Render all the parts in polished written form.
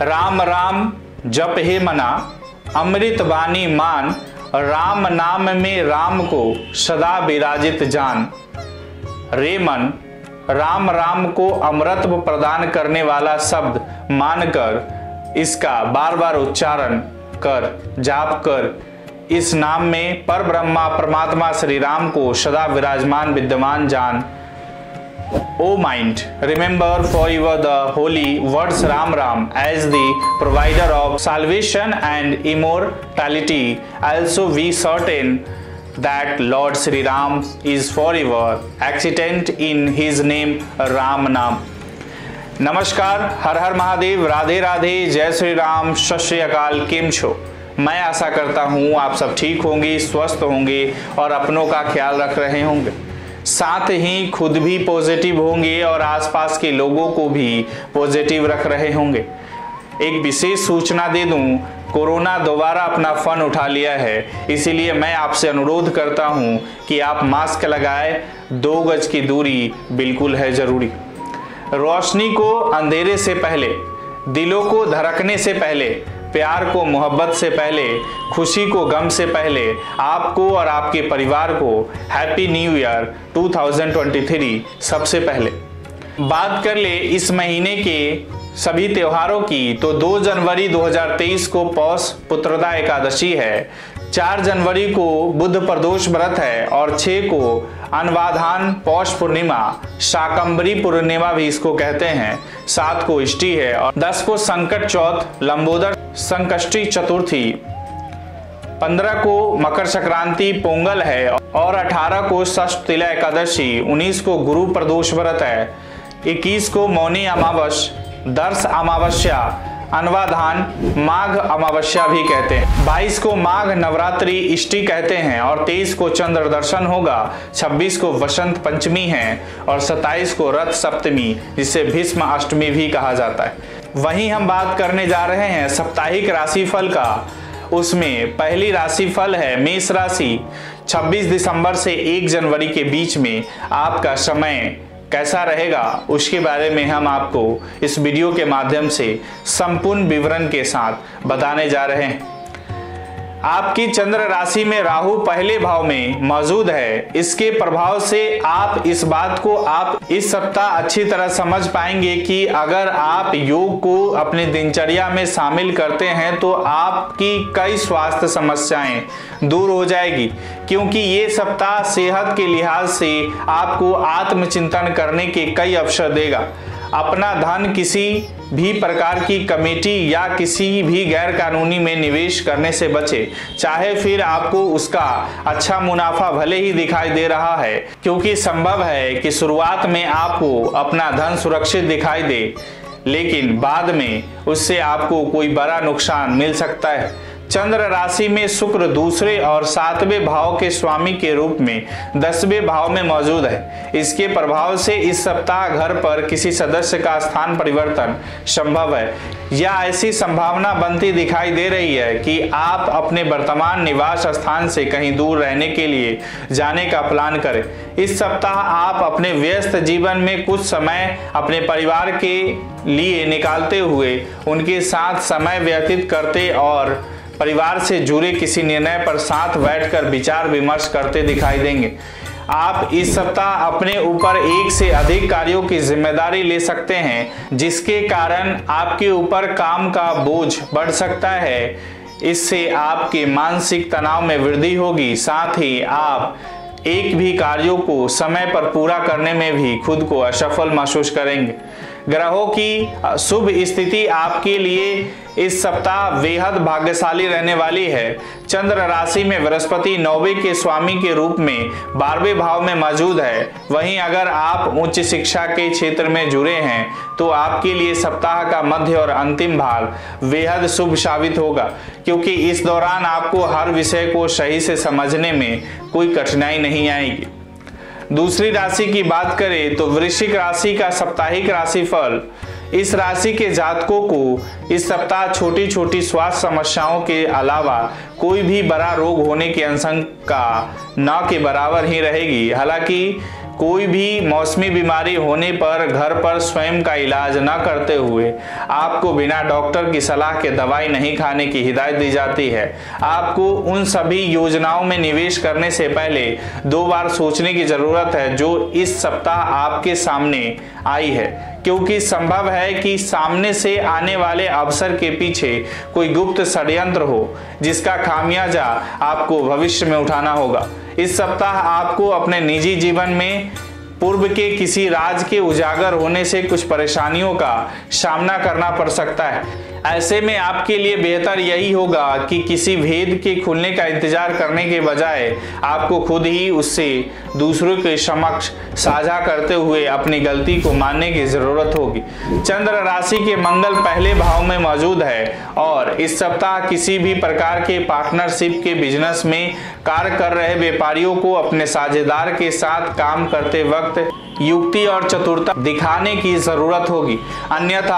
राम राम जप हे मना, अमृत वाणी मान, राम नाम में राम को सदा विराजित जान। रे मन, राम राम को अमृत प्रदान करने वाला शब्द मानकर इसका बार बार उच्चारण कर, जाप कर। इस नाम में पर ब्रह्मा परमात्मा श्री राम को सदा विराजमान विद्यमान जान। O mind, remember forever the holy words Ram Ram as the provider of salvation and immortality. Also be certain that Lord Sri Ram is forever existent in his name Ram Nam. नमस्कार, हर हर महादेव, राधे राधे, जय श्री राम, सत श्री अकाल। केम छो? मैं आशा करता हूँ आप सब ठीक होंगे, स्वस्थ होंगे और अपनों का ख्याल रख रहे होंगे, साथ ही खुद भी पॉजिटिव होंगे और आसपास के लोगों को भी पॉजिटिव रख रहे होंगे। एक विशेष सूचना दे दूं, कोरोना दोबारा अपना फन उठा लिया है, इसीलिए मैं आपसे अनुरोध करता हूं कि आप मास्क लगाएं, 2 गज की दूरी बिल्कुल है जरूरी। रोशनी को अंधेरे से पहले, दिलों को धड़कने से पहले, प्यार को मोहब्बत से पहले, खुशी को गम से पहले आपको और आपके परिवार को हैप्पी न्यू ईयर 2023 सबसे पहले। बात कर ले इस महीने के सभी त्योहारों की, तो 2 जनवरी 2023 को पौष पुत्रदा एकादशी है, 4 जनवरी को बुध प्रदोष व्रत है और 6 को अनवाधान पौष पूर्णिमा, शाकंभरी पूर्णिमा भी इसको कहते हैं, 7 को इष्टि है और 10 को संकट चौथ लंबोदर संकष्टी चतुर्थी, 15 को मकर संक्रांति पोंगल है और 18 को षष्ठ तिला एकादशी, 19 को गुरु प्रदोष व्रत है, 21 को मौनी अमावस, दर्श अमावस्या, अनवाधान माघ अमावस्या भी कहते हैं, 22 को माघ नवरात्रि इष्टि कहते हैं और 23 को चंद्र दर्शन होगा, 26 को वसंत पंचमी है और 27 को रथ सप्तमी जिसे भीष्म अष्टमी भी कहा जाता है। वहीं हम बात करने जा रहे हैं साप्ताहिक राशिफल का। उसमें पहली राशिफल है मेष राशि। 26 दिसंबर से 1 जनवरी के बीच में आपका समय कैसा रहेगा उसके बारे में हम आपको इस वीडियो के माध्यम से संपूर्ण विवरण के साथ बताने जा रहे हैं। आपकी चंद्र राशि में राहु पहले भाव में मौजूद है। इसके प्रभाव से आप इस बात को आप इस सप्ताह अच्छी तरह समझ पाएंगे कि अगर आप योग को अपनी दिनचर्या में शामिल करते हैं तो आपकी कई स्वास्थ्य समस्याएं दूर हो जाएगी, क्योंकि ये सप्ताह सेहत के लिहाज से आपको आत्मचिंतन करने के कई अवसर देगा। अपना धन किसी भी प्रकार की कमेटी या किसी भी गैर कानूनी में निवेश करने से बचे, चाहे फिर आपको उसका अच्छा मुनाफा भले ही दिखाई दे रहा है, क्योंकि संभव है कि शुरुआत में आपको अपना धन सुरक्षित दिखाई दे, लेकिन बाद में उससे आपको कोई बड़ा नुकसान मिल सकता है। चंद्र राशि में शुक्र दूसरे और 7वें भाव के स्वामी के रूप में 10वें भाव में मौजूद है। इसके प्रभाव से इस सप्ताह घर पर किसी सदस्य का स्थान परिवर्तन संभव है या ऐसी संभावना बनती दिखाई दे रही है कि आप अपने वर्तमान निवास स्थान से कहीं दूर रहने के लिए जाने का प्लान करें। इस सप्ताह आप अपने व्यस्त जीवन में कुछ समय अपने परिवार के लिए निकालते हुए उनके साथ समय व्यतीत करते और परिवार से जुड़े किसी निर्णय पर साथ बैठकर विचार विमर्श करते दिखाई देंगे। आप इस सप्ताह अपने ऊपर एक से अधिक कार्यों की जिम्मेदारी ले सकते हैं, जिसके कारण आपके ऊपर काम का बोझ बढ़ सकता है। इससे आपके मानसिक तनाव में वृद्धि होगी, साथ ही आप एक भी कार्यों को समय पर पूरा करने में भी खुद को असफल महसूस करेंगे। ग्रहों की शुभ स्थिति आपके लिए इस सप्ताह बेहद भाग्यशाली रहने वाली है। चंद्र राशि में बृहस्पति 9वें के स्वामी के रूप में 12वें भाव में मौजूद है। वहीं अगर आप उच्च शिक्षा के क्षेत्र में जुड़े हैं तो आपके लिए सप्ताह का मध्य और अंतिम भाग बेहद शुभ साबित होगा, क्योंकि इस दौरान आपको हर विषय को सही से समझने में कोई कठिनाई नहीं आएगी। दूसरी राशि की बात करें तो वृश्चिक राशि का साप्ताहिक राशिफल। इस राशि के जातकों को इस सप्ताह छोटी छोटी स्वास्थ्य समस्याओं के अलावा कोई भी बड़ा रोग होने की आशंका न के बराबर ही रहेगी। हालांकि कोई भी मौसमी बीमारी होने पर घर पर स्वयं का इलाज न करते हुए आपको बिना डॉक्टर की सलाह के दवाई नहीं खाने की हिदायत दी जाती है। आपको उन सभी योजनाओं में निवेश करने से पहले 2 बार सोचने की जरूरत है जो इस सप्ताह आपके सामने आई है, क्योंकि संभव है कि सामने से आने वाले अवसर के पीछे कोई गुप्त षड्यंत्र हो जिसका खामियाजा आपको भविष्य में उठाना होगा। इस सप्ताह आपको अपने निजी जीवन में पूर्व के किसी राज के उजागर होने से कुछ परेशानियों का सामना करना पड़ सकता है। ऐसे में आपके लिए बेहतर यही होगा कि किसी भेद के खुलने का इंतजार करने के बजाय आपको खुद ही उससे दूसरों के समक्ष साझा करते हुए अपनी गलती को मानने की जरूरत होगी। चंद्र राशि के मंगल पहले भाव में मौजूद है और इस सप्ताह किसी भी प्रकार के पार्टनरशिप के बिजनेस में कार्य कर रहे व्यापारियों को अपने साझेदार के साथ काम करते वक्त युक्ति और चतुरता दिखाने की जरूरत होगी, अन्यथा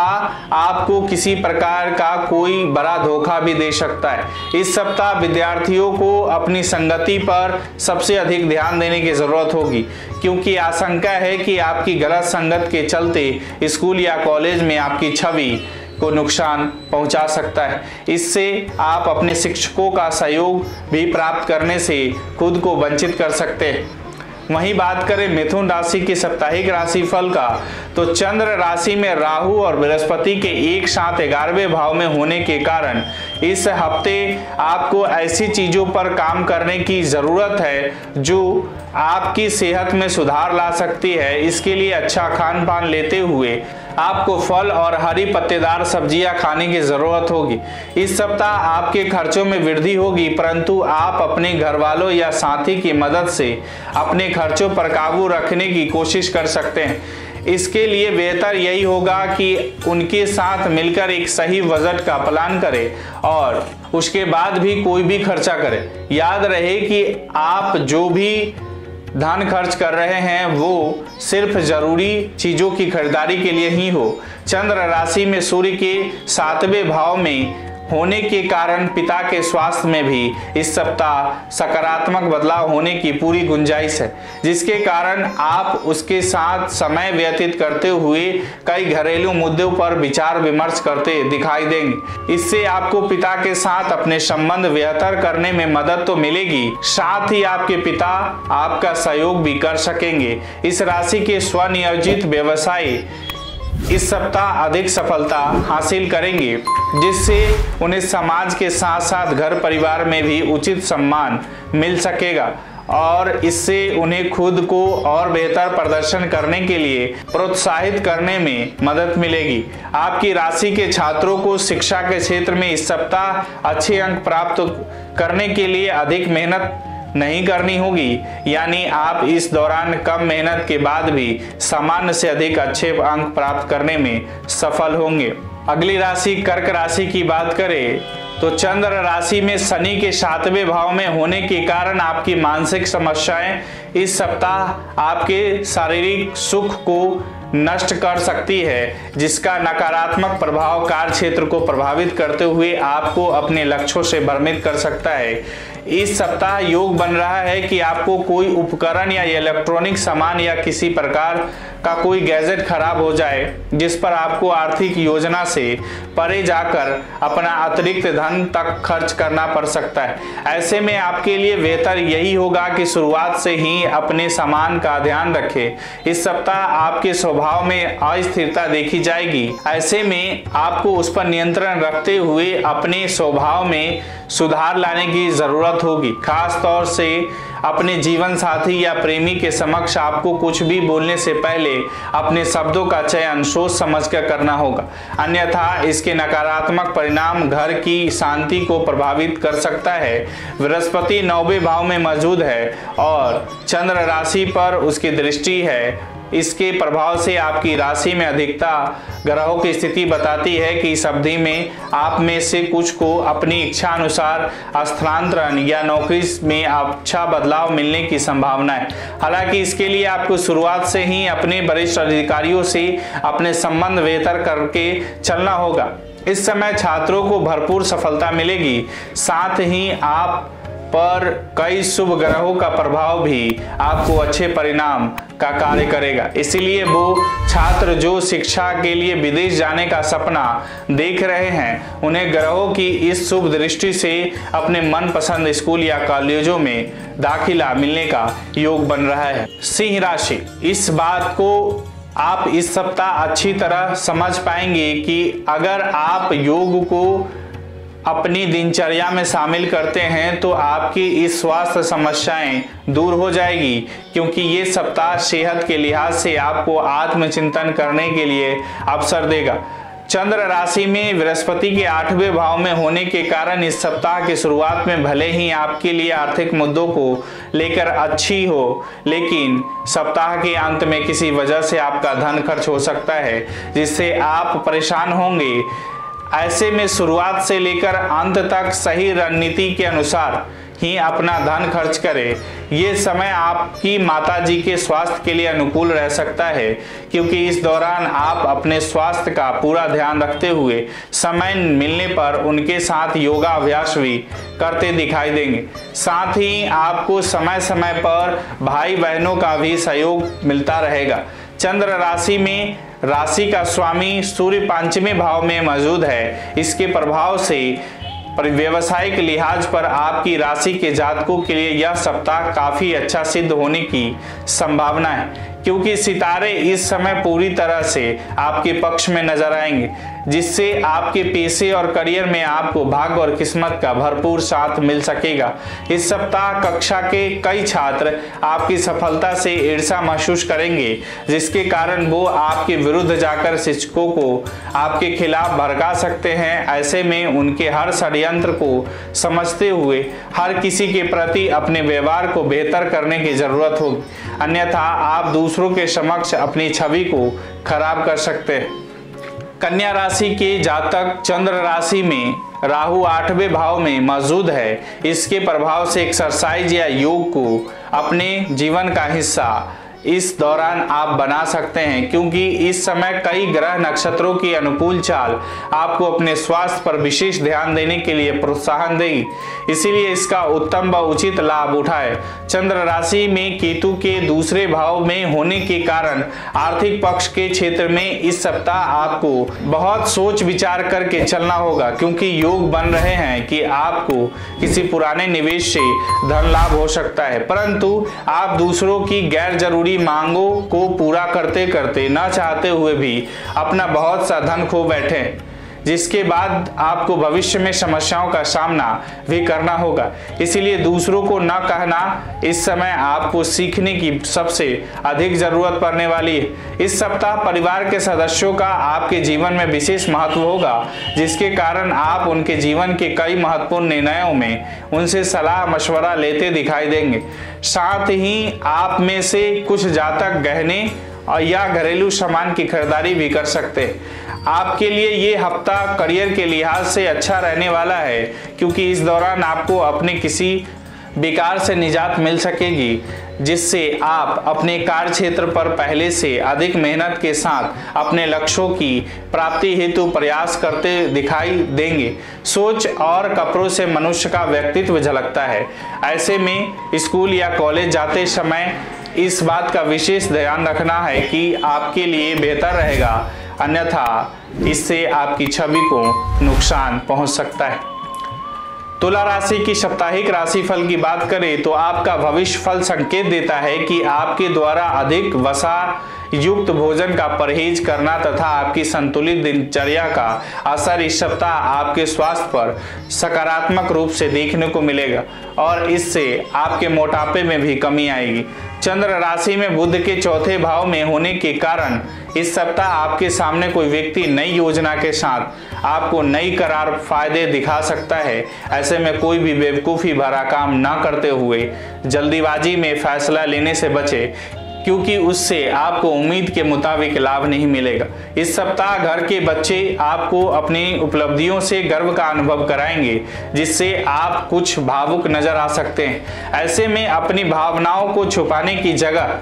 आपको किसी प्रकार का कोई बड़ा धोखा भी दे सकता है। इस सप्ताह विद्यार्थियों को अपनी संगति पर सबसे अधिक ध्यान देने की जरूरत होगी, क्योंकि आशंका है कि आपकी गलत संगत के चलते स्कूल या कॉलेज में आपकी छवि को नुकसान पहुंचा सकता है। इससे आप अपने शिक्षकों का सहयोग भी प्राप्त करने से खुद को वंचित कर सकते हैं। वहीं बात करें मिथुन राशि के साप्ताहिक राशिफल का, तो चंद्र राशि में राहु और बृहस्पति के एक साथ 11वें भाव में होने के कारण इस हफ्ते आपको ऐसी चीजों पर काम करने की जरूरत है जो आपकी सेहत में सुधार ला सकती है। इसके लिए अच्छा खान पान लेते हुए आपको फल और हरी पत्तेदार सब्जियां खाने की जरूरत होगी। इस सप्ताह आपके खर्चों में वृद्धि होगी, परंतु आप अपने घर वालों या साथी की मदद से अपने खर्चों पर काबू रखने की कोशिश कर सकते हैं। इसके लिए बेहतर यही होगा कि उनके साथ मिलकर एक सही बजट का प्लान करें और उसके बाद भी कोई भी खर्चा करें। याद रहे कि आप जो भी धन खर्च कर रहे हैं वो सिर्फ जरूरी चीजों की खरीदारी के लिए ही हो। चंद्र राशि में सूर्य के 7वें भाव में होने के कारण पिता के स्वास्थ्य में भी इस सप्ताह सकारात्मक बदलाव होने की पूरी गुंजाइश है, जिसके कारण आप उसके साथ समय व्यतीत करते हुए कई घरेलू मुद्दों पर विचार विमर्श करते दिखाई देंगे। इससे आपको पिता के साथ अपने संबंध बेहतर करने में मदद तो मिलेगी, साथ ही आपके पिता आपका सहयोग भी कर सकेंगे। इस राशि के स्वनियोजित व्यवसायी इस सप्ताह अधिक सफलता हासिल करेंगे, जिससे उन्हें समाज के साथ साथ घर परिवार में भी उचित सम्मान मिल सकेगा और इससे उन्हें खुद को और बेहतर प्रदर्शन करने के लिए प्रोत्साहित करने में मदद मिलेगी। आपकी राशि के छात्रों को शिक्षा के क्षेत्र में इस सप्ताह अच्छे अंक प्राप्त करने के लिए अधिक मेहनत नहीं करनी होगी, यानी आप इस दौरान कम मेहनत के बाद भी सामान्य से अधिक अच्छे अंक प्राप्त करने में सफल होंगे। अगली राशि कर्क राशि की बात करें तो चंद्र राशि में शनि के 7वें भाव में होने के कारण आपकी मानसिक समस्याएं इस सप्ताह आपके शारीरिक सुख को नष्ट कर सकती है, जिसका नकारात्मक प्रभाव कार्य क्षेत्र को प्रभावित करते हुए आपको अपने लक्ष्यों से भ्रमित कर सकता है। इस सप्ताह योग बन रहा है कि आपको कोई उपकरण या इलेक्ट्रॉनिक सामान या किसी प्रकार का कोई गैजेट खराब हो जाए, जिस पर आपको आर्थिक योजना से परे जाकर अपना अतिरिक्त धन तक खर्च करना पड़ सकता है। ऐसे में आपके लिए बेहतर यही होगा कि शुरुआत से ही अपने सामान का ध्यान रखें। इस सप्ताह आपके स्वभाव में अस्थिरता देखी जाएगी, ऐसे में आपको उस पर नियंत्रण रखते हुए अपने स्वभाव में सुधार लाने की जरूरत होगी। खास तौर से अपने जीवन साथी या प्रेमी के समक्ष आपको कुछ भी बोलने से पहले अपने शब्दों का चयन सोच समझकर करना होगा, अन्यथा इसके नकारात्मक परिणाम घर की शांति को प्रभावित कर सकता है। बृहस्पति 9वें भाव में मौजूद है और चंद्र राशि पर उसकी दृष्टि है। इसके प्रभाव से आपकी राशि में अधिकता ग्रहों की स्थिति बताती है कि इस अवधि में आप में से कुछ को अपनी इच्छा अनुसार स्थानांतरण या नौकरी में अच्छा बदलाव मिलने की संभावना है। हालांकि इसके लिए आपको शुरुआत से ही अपने वरिष्ठ अधिकारियों से अपने संबंध बेहतर करके चलना होगा। इस समय छात्रों को भरपूर सफलता मिलेगी, साथ ही आप पर कई शुभ ग्रहों का प्रभाव भी आपको अच्छे परिणाम का कार्य करेगा। इसीलिए वो छात्र जो शिक्षा के लिए विदेश जाने का सपना देख रहे हैं, उन्हें ग्रहों की इस शुभ दृष्टि से अपने मनपसंद स्कूल या कॉलेजों में दाखिला मिलने का योग बन रहा है। सिंह राशि, इस बात को आप इस सप्ताह अच्छी तरह समझ पाएंगे कि अगर आप योग को अपनी दिनचर्या में शामिल करते हैं तो आपकी इस स्वास्थ्य समस्याएं दूर हो जाएगी, क्योंकि ये सप्ताह सेहत के लिहाज से आपको आत्मचिंतन करने के लिए अवसर देगा। चंद्र राशि में बृहस्पति के 8वें भाव में होने के कारण इस सप्ताह की शुरुआत में भले ही आपके लिए आर्थिक मुद्दों को लेकर अच्छी हो, लेकिन सप्ताह के अंत में किसी वजह से आपका धन खर्च हो सकता है जिससे आप परेशान होंगे। ऐसे में शुरुआत से लेकर अंत तक सही रणनीति के अनुसार ही अपना धन खर्च करें। ये समय आपकी माताजी के स्वास्थ्य के लिए अनुकूल रह सकता है, क्योंकि इस दौरान आप अपने स्वास्थ्य का पूरा ध्यान रखते हुए समय मिलने पर उनके साथ योगा अभ्यास भी करते दिखाई देंगे। साथ ही आपको समय समय पर भाई बहनों का भी सहयोग मिलता रहेगा। चंद्र राशि में राशि का स्वामी सूर्य 5वें भाव में मौजूद है। इसके प्रभाव से व्यवसायिक लिहाज पर आपकी राशि के जातकों के लिए यह सप्ताह काफी अच्छा सिद्ध होने की संभावना है, क्योंकि सितारे इस समय पूरी तरह से आपके पक्ष में नजर आएंगे, जिससे आपके पेशे और करियर में आपको भाग्य और किस्मत का भरपूर साथ मिल सकेगा। इस सप्ताह कक्षा के कई छात्र आपकी सफलता से ईर्ष्या महसूस करेंगे, जिसके कारण वो आपके विरुद्ध जाकर शिक्षकों को आपके खिलाफ भड़का सकते हैं। ऐसे में उनके हर षड्यंत्र को समझते हुए हर किसी के प्रति अपने व्यवहार को बेहतर करने की जरूरत होगी, अन्यथा आप दूसरों के समक्ष अपनी छवि को खराब कर सकते हैं। कन्या राशि के जातक चंद्र राशि में राहु 8वें भाव में मौजूद है। इसके प्रभाव से एक्सरसाइज या योग को अपने जीवन का हिस्सा इस दौरान आप बना सकते हैं, क्योंकि इस समय कई ग्रह नक्षत्रों की अनुकूल चाल आपको अपने स्वास्थ्य पर विशेष ध्यान देने के लिए प्रोत्साहन देगी। इसीलिए इसका उत्तम व उचित लाभ उठाएं। चंद्र राशि में केतु के 2 भाव में होने के कारण आर्थिक पक्ष के क्षेत्र में इस सप्ताह आपको बहुत सोच विचार करके चलना होगा, क्योंकि योग बन रहे हैं कि आपको किसी पुराने निवेश से धन लाभ हो सकता है, परंतु आप दूसरों की गैर जरूरी मांगों को पूरा करते करते न चाहते हुए भी अपना बहुत सा धन खो बैठे, जिसके बाद आपको भविष्य में समस्याओं का सामना भी करना होगा। इसीलिए दूसरों को न कहना इस समय आपको सीखने की सबसे अधिक जरूरत पड़ने वाली है। इस सप्ताह परिवार के सदस्यों का आपके जीवन में विशेष महत्व होगा, जिसके कारण आप उनके जीवन के कई महत्वपूर्ण निर्णयों में उनसे सलाह मशवरा लेते दिखाई देंगे। साथ ही आप में से कुछ जातक गहने और या घरेलू सामान की खरीदारी भी कर सकते हैं। आपके लिए ये हफ्ता करियर के लिहाज से अच्छा रहने वाला है, क्योंकि इस दौरान आपको अपने किसी विकार से निजात मिल सकेगी, जिससे आप अपने कार्य क्षेत्र पर पहले से अधिक मेहनत के साथ अपने लक्ष्यों की प्राप्ति हेतु प्रयास करते दिखाई देंगे। सोच और कपड़ों से मनुष्य का व्यक्तित्व झलकता है। ऐसे में स्कूल या कॉलेज जाते समय इस बात का विशेष ध्यान रखना है कि आपके लिए बेहतर रहेगा, अन्यथा इससे आपकी छवि को नुकसान पहुंच सकता है। तुला राशि की साप्ताहिक राशिफल की बात करें तो आपका भविष्य फल संकेत देता है कि आपके द्वारा अधिक वसा युक्त भोजन का परहेज करना तथा आपकी संतुलित दिनचर्या का असर इस सप्ताह आपके स्वास्थ्य पर सकारात्मक रूप से देखने को मिलेगा और इससे आपके मोटापे में भी कमी आएगी। चंद्र राशि में बुध के 4थे भाव में होने के कारण इस सप्ताह आपके सामने कोई व्यक्ति नई योजना के साथ आपको नई करार फायदे दिखा सकता है। ऐसे में कोई भी बेवकूफ़ी भरा काम ना करते हुए जल्दीबाजी में फैसला लेने से बचे, क्योंकि उससे आपको उम्मीद के मुताबिक लाभ नहीं मिलेगा। इस सप्ताह घर के बच्चे आपको अपनी उपलब्धियों से गर्व का अनुभव कराएंगे, जिससे आप कुछ भावुक नजर आ सकते हैं। ऐसे में अपनी भावनाओं को छुपाने की जगह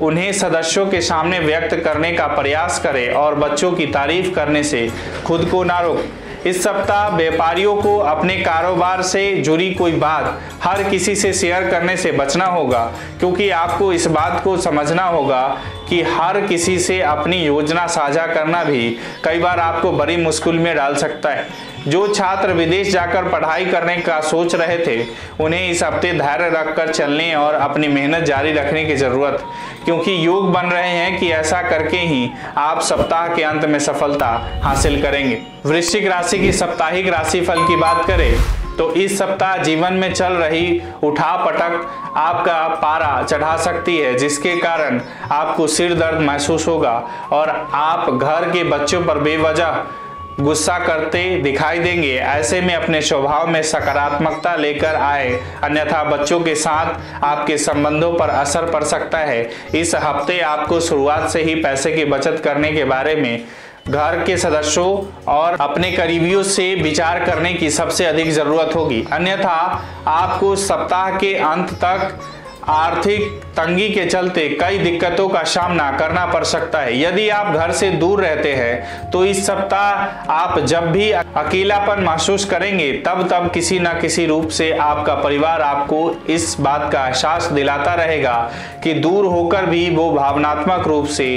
उन्हें सदस्यों के सामने व्यक्त करने का प्रयास करें और बच्चों की तारीफ करने से खुद को ना रोकें। इस सप्ताह व्यापारियों को अपने कारोबार से जुड़ी कोई बात हर किसी से शेयर करने से बचना होगा, क्योंकि आपको इस बात को समझना होगा कि हर किसी से अपनी योजना साझा करना भी कई बार आपको बड़ी मुश्किल में डाल सकता है। जो छात्र विदेश जाकर पढ़ाई करने का सोच रहे थे, उन्हें इस हफ्ते धैर्य रखकर चलने और अपनी मेहनत जारी रखने की जरूरत, क्योंकि योग बन रहे हैं कि ऐसा करके ही आप सप्ताह के अंत में सफलता हासिल करेंगे। वृश्चिक राशि की साप्ताहिक राशिफल की बात करें तो इस सप्ताह जीवन में चल रही उठापटक आपका पारा चढ़ा सकती है, जिसके कारण आपको सिर दर्द महसूस होगा और आप घर के बच्चों पर बेवजह गुस्सा करते दिखाई देंगे। ऐसे में अपने स्वभाव में सकारात्मकता लेकर आए, अन्यथा बच्चों के साथ आपके संबंधों पर असर पड़ सकता है। इस हफ्ते आपको शुरुआत से ही पैसे की बचत करने के बारे में घर के सदस्यों और अपने करीबियों से विचार करने की सबसे अधिक जरूरत होगी, अन्यथा आपको सप्ताह के अंत तक आर्थिक तंगी के चलते कई दिक्कतों का सामना करना पड़ सकता है। यदि आप घर से दूर रहते हैं तो इस सप्ताह आप जब भी अकेलापन महसूस करेंगे तब किसी न किसी रूप से आपका परिवार आपको इस बात का एहसास दिलाता रहेगा कि दूर होकर भी वो भावनात्मक रूप से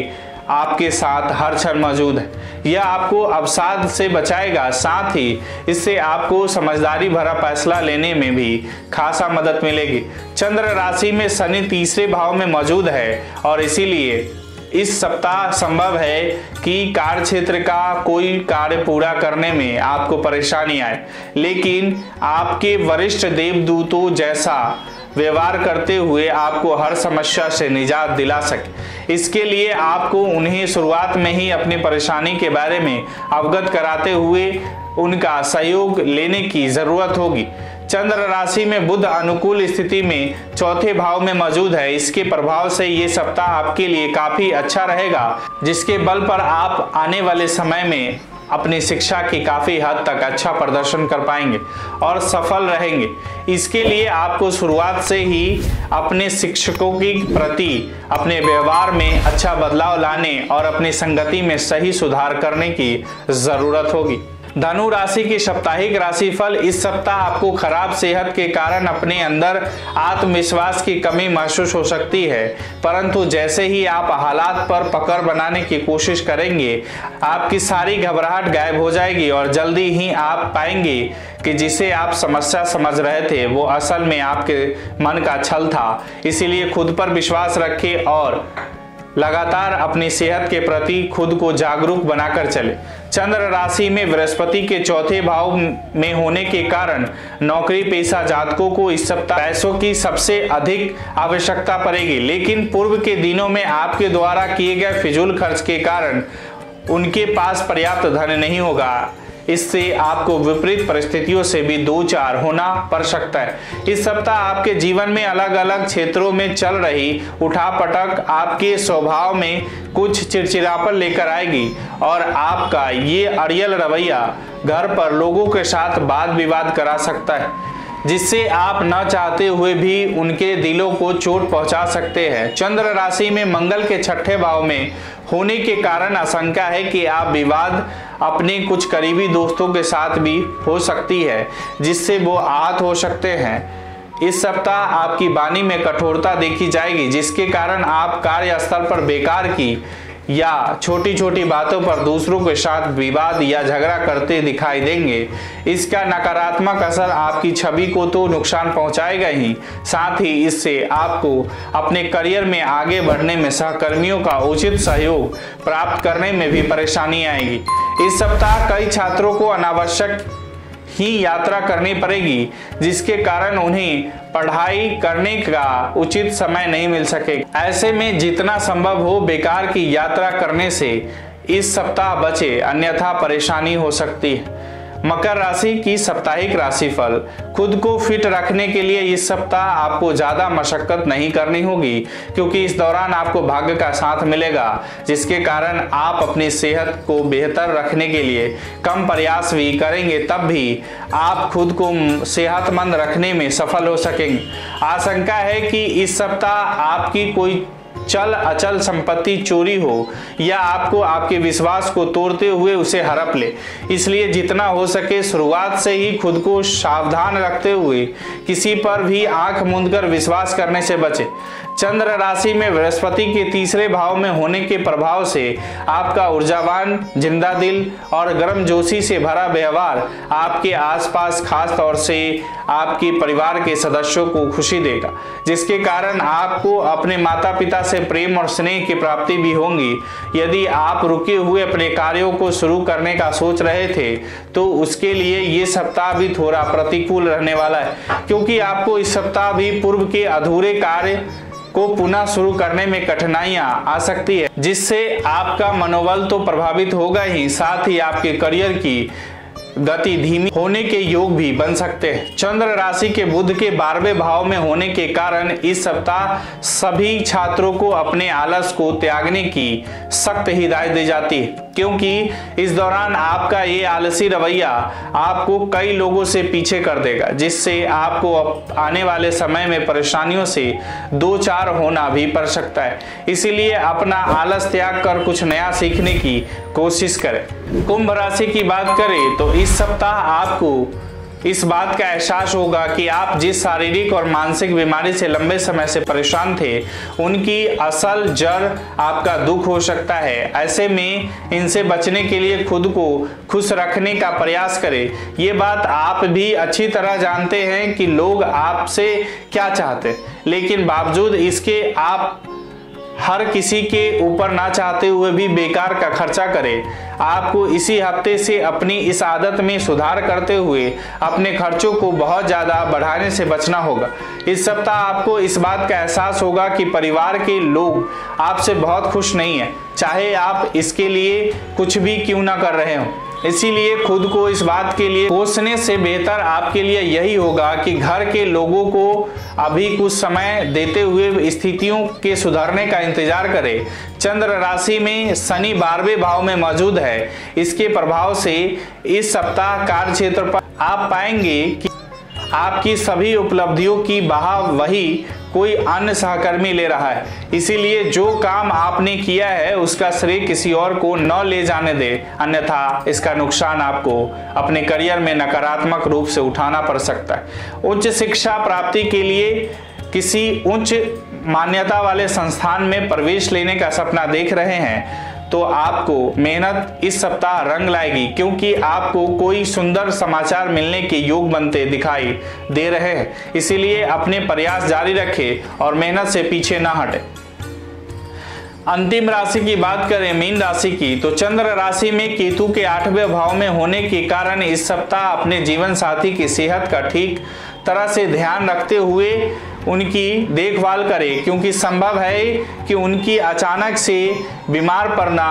आपके साथ हर क्षण मौजूद है। यह आपको अवसाद से बचाएगा, साथ ही इससे आपको समझदारी भरा फैसला लेने में भी खासा मदद मिलेगी। चंद्र राशि में शनि तीसरे भाव में मौजूद है और इसीलिए इस सप्ताह संभव है कि कार्य क्षेत्र का कोई कार्य पूरा करने में आपको परेशानी आए, लेकिन आपके वरिष्ठ देवदूतों जैसा व्यवहार करते हुए आपको हर समस्या से निजात दिला सके। इसके लिए आपको उन्हें शुरुआत में ही अपनी परेशानी के बारे में अवगत कराते हुए उनका सहयोग लेने की जरूरत होगी। चंद्र राशि में बुध अनुकूल स्थिति में चौथे भाव में मौजूद है। इसके प्रभाव से ये सप्ताह आपके लिए काफी अच्छा रहेगा, जिसके बल पर आप आने वाले समय में अपनी शिक्षा की काफी हद तक अच्छा प्रदर्शन कर पाएंगे और सफल रहेंगे। इसके लिए आपको शुरुआत से ही अपने शिक्षकों के प्रति अपने व्यवहार में अच्छा बदलाव लाने और अपनी संगति में सही सुधार करने की जरूरत होगी। धनु राशि की साप्ताहिक राशिफल। इस सप्ताह आपको खराब सेहत के कारण अपने अंदर आत्मविश्वास की कमी महसूस हो सकती है, परंतु जैसे ही आप हालात पर पकड़ बनाने की कोशिश करेंगे, आपकी सारी घबराहट गायब हो जाएगी और जल्दी ही आप पाएंगे कि जिसे आप समस्या समझ रहे थे वो असल में आपके मन का छल था। इसीलिए खुद पर विश्वास रखें और लगातार अपनी सेहत के प्रति खुद को जागरूक बनाकर चले। चंद्र राशि में बृहस्पति के चौथे भाव में होने के कारण नौकरी पेशा जातकों को इस सप्ताह पैसों की सबसे अधिक आवश्यकता पड़ेगी, लेकिन पूर्व के दिनों में आपके द्वारा किए गए फिजूल खर्च के कारण उनके पास पर्याप्त धन नहीं होगा। इससे आपको विपरीत परिस्थितियों से भी दो चार होना पड़ सकता है। इस सप्ताह आपके जीवन में अलग अलग क्षेत्रों में चल रही उठापटक आपके स्वभाव में कुछ चिड़चिड़ापन लेकर आएगी और आपका ये अड़ियल रवैया घर पर लोगों के साथ वाद विवाद करा सकता है, जिससे आप न चाहते हुए भी उनके दिलों को चोट पहुंचा सकते हैं। चंद्र राशि में मंगल के छठे भाव में होने के कारण आशंका है कि आप विवाद अपने कुछ करीबी दोस्तों के साथ भी हो सकती है, जिससे वो आहत हो सकते हैं। इस सप्ताह आपकी वाणी में कठोरता देखी जाएगी, जिसके कारण आप कार्यस्थल पर बेकार की या छोटी छोटी बातों पर दूसरों के साथ विवाद या झगड़ा करते दिखाई देंगे। इसका नकारात्मक असर आपकी छवि को तो नुकसान पहुंचाएगा ही, साथ ही इससे आपको अपने करियर में आगे बढ़ने में सहकर्मियों का उचित सहयोग प्राप्त करने में भी परेशानी आएगी। इस सप्ताह कई छात्रों को अनावश्यक ही यात्रा करनी पड़ेगी, जिसके कारण उन्हें पढ़ाई करने का उचित समय नहीं मिल सकेगा। ऐसे में जितना संभव हो बेकार की यात्रा करने से इस सप्ताह बचे, अन्यथा परेशानी हो सकती है। मकर राशि की साप्ताहिक राशिफल। खुद को फिट रखने के लिए इस सप्ताह आपको ज्यादा मशक्कत नहीं करनी होगी, क्योंकि इस दौरान आपको भाग्य का साथ मिलेगा, जिसके कारण आप अपनी सेहत को बेहतर रखने के लिए कम प्रयास भी करेंगे, तब भी आप खुद को सेहतमंद रखने में सफल हो सकेंगे। आशंका है कि इस सप्ताह आपकी कोई चल अचल संपत्ति चोरी हो या आपको आपके विश्वास को तोड़ते हुए उसे हड़प ले। इसलिए जितना हो सके शुरुआत से ही खुद को सावधान रखते हुए किसी पर भी आंख मूंदकर विश्वास करने से बचे। चंद्र राशि में बृहस्पति के तीसरे भाव में होने के प्रभाव से आपका ऊर्जावान, जिंदा दिल और गर्मजोशी से भरा व्यवहार आपके आसपास खास तौर से आपके परिवार के सदस्यों को खुशी देगा, जिसके कारण आपको अपने माता पिता से प्रेम और स्नेह की प्राप्ति भी होंगी। यदि आप रुके हुए अपने कार्यों को शुरू करने का सोच रहे थे तो उसके लिए ये सप्ताह भी थोड़ा प्रतिकूल रहने वाला है, क्योंकि आपको इस सप्ताह भी पूर्व के अधूरे कार्य को पुनः शुरू करने में कठिनाइयां आ सकती है, जिससे आपका मनोबल तो प्रभावित होगा ही, साथ ही आपके करियर की गति धीमी होने के योग भी बन सकते हैं। चंद्र राशि के बुध के 12वें भाव में होने के कारण इस सप्ताह सभी छात्रों को अपने आलस को त्यागने की सख्त हिदायत दी जाती है, क्योंकि इस दौरान आपका ये आलसी रवैया आपको कई लोगों से पीछे कर देगा, जिससे आपको आने वाले समय में परेशानियों से दो चार होना भी पड़ सकता है। इसीलिए अपना आलस त्याग कर कुछ नया सीखने की कोशिश करें। कुंभ राशि की बात करें तो इस सप्ताह आपको इस बात का एहसास होगा कि आप जिस शारीरिक और मानसिक बीमारी से लंबे समय से परेशान थे उनकी असल जड़ आपका दुख हो सकता है। ऐसे में इनसे बचने के लिए खुद को खुश रखने का प्रयास करें। ये बात आप भी अच्छी तरह जानते हैं कि लोग आपसे क्या चाहते हैं, लेकिन बावजूद इसके आप हर किसी के ऊपर ना चाहते हुए भी बेकार का खर्चा करें। आपको इसी हफ्ते से अपनी इस आदत में सुधार करते हुए अपने खर्चों को बहुत ज़्यादा बढ़ाने से बचना होगा। इस सप्ताह आपको इस बात का एहसास होगा कि परिवार के लोग आपसे बहुत खुश नहीं हैं, चाहे आप इसके लिए कुछ भी क्यों ना कर रहे हो। इसीलिए खुद को इस बात के लिए कोसने से बेहतर आपके लिए यही होगा कि घर के लोगों को अभी कुछ समय देते हुए स्थितियों के सुधरने का इंतजार करें। चंद्र राशि में शनि 12वें भाव में मौजूद है। इसके प्रभाव से इस सप्ताह कार्य क्षेत्र पर आप पाएंगे कि आपकी सभी उपलब्धियों की बहाव वही कोई अन्य सहकर्मी ले रहा है। इसीलिए जो काम आपने किया है उसका श्रेय किसी और को न ले जाने दे, अन्यथा इसका नुकसान आपको अपने करियर में नकारात्मक रूप से उठाना पड़ सकता है। उच्च शिक्षा प्राप्ति के लिए किसी उच्च मान्यता वाले संस्थान में प्रवेश लेने का सपना देख रहे हैं तो आपको मेहनत इस सप्ताह रंग लाएगी, क्योंकि आपको कोई सुंदर समाचार मिलने के योग बनते दिखाई दे रहे हैं। इसीलिए अपने प्रयास जारी रखें और मेहनत से पीछे ना हटें। अंतिम राशि की बात करें मीन राशि की, तो चंद्र राशि में केतु के 8वें भाव में होने के कारण इस सप्ताह अपने जीवन साथी की सेहत का ठीक तरह से ध्यान रखते हुए उनकी देखभाल करें, क्योंकि संभव है कि उनकी अचानक से बीमार पड़ना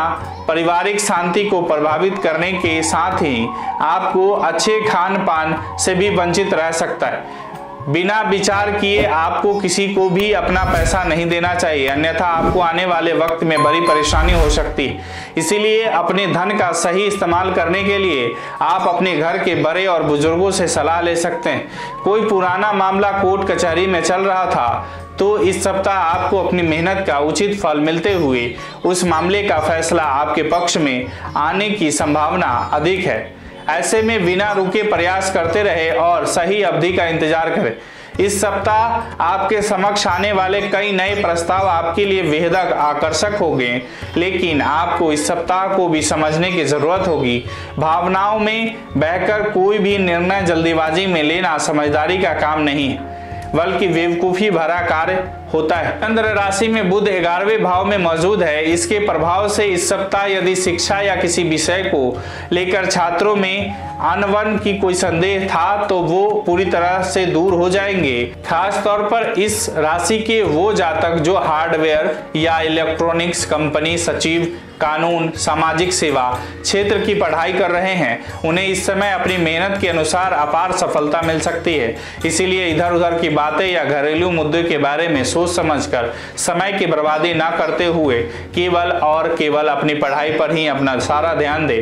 पारिवारिक शांति को प्रभावित करने के साथ ही आपको अच्छे खान पान से भी वंचित रह सकता है। बिना विचार किए आपको किसी को भी अपना पैसा नहीं देना चाहिए, अन्यथा आपको आने वाले वक्त में बड़ी परेशानी हो सकती है। इसीलिए अपने धन का सही इस्तेमाल करने के लिए आप अपने घर के बड़े और बुजुर्गों से सलाह ले सकते हैं। कोई पुराना मामला कोर्ट कचहरी में चल रहा था तो इस सप्ताह आपको अपनी मेहनत का उचित फल मिलते हुए उस मामले का फैसला आपके पक्ष में आने की संभावना अधिक है। ऐसे में बिना रुके प्रयास करते रहे और सही अवधि का इंतजार करें। इस सप्ताह आपके समक्ष आने वाले कई नए प्रस्ताव आपके लिए बेहद आकर्षक होंगे, लेकिन आपको इस सप्ताह को भी समझने की जरूरत होगी। भावनाओं में बहकर कोई भी निर्णय जल्दीबाजी में लेना समझदारी का काम नहीं है, बल्कि बेवकूफी भरा कार्य होता है। चंद्र राशि में बुध 11वें भाव में मौजूद है। इसके प्रभाव से इस सप्ताह यदि शिक्षा या किसी विषय को लेकर छात्रों में अनबन की कोई संदेह था तो वो पूरी तरह से दूर हो जाएंगे। खास तौर पर इस राशि के वो जातक जो हार्डवेयर या इलेक्ट्रॉनिक्स कंपनी, सचिव, कानून, सामाजिक सेवा क्षेत्र की पढ़ाई कर रहे हैं, उन्हें इस समय अपनी मेहनत के अनुसार अपार सफलता मिल सकती है। इसीलिए इधर उधर की बातें या घरेलू मुद्दों के बारे में सोच समझकर समय की बर्बादी ना करते हुए केवल और केवल अपनी पढ़ाई पर ही अपना सारा ध्यान दे।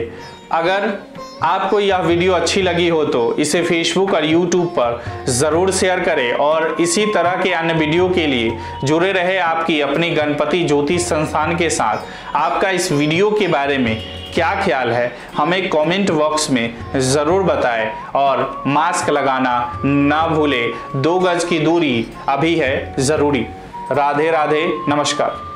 अगर आपको यह वीडियो अच्छी लगी हो तो इसे फेसबुक और यूट्यूब पर ज़रूर शेयर करें और इसी तरह के अन्य वीडियो के लिए जुड़े रहे आपकी अपनी गणपति ज्योतिष संस्थान के साथ। आपका इस वीडियो के बारे में क्या ख्याल है हमें कमेंट बॉक्स में ज़रूर बताएं और मास्क लगाना ना भूलें। 2 गज की दूरी अभी है ज़रूरी। राधे राधे, नमस्कार।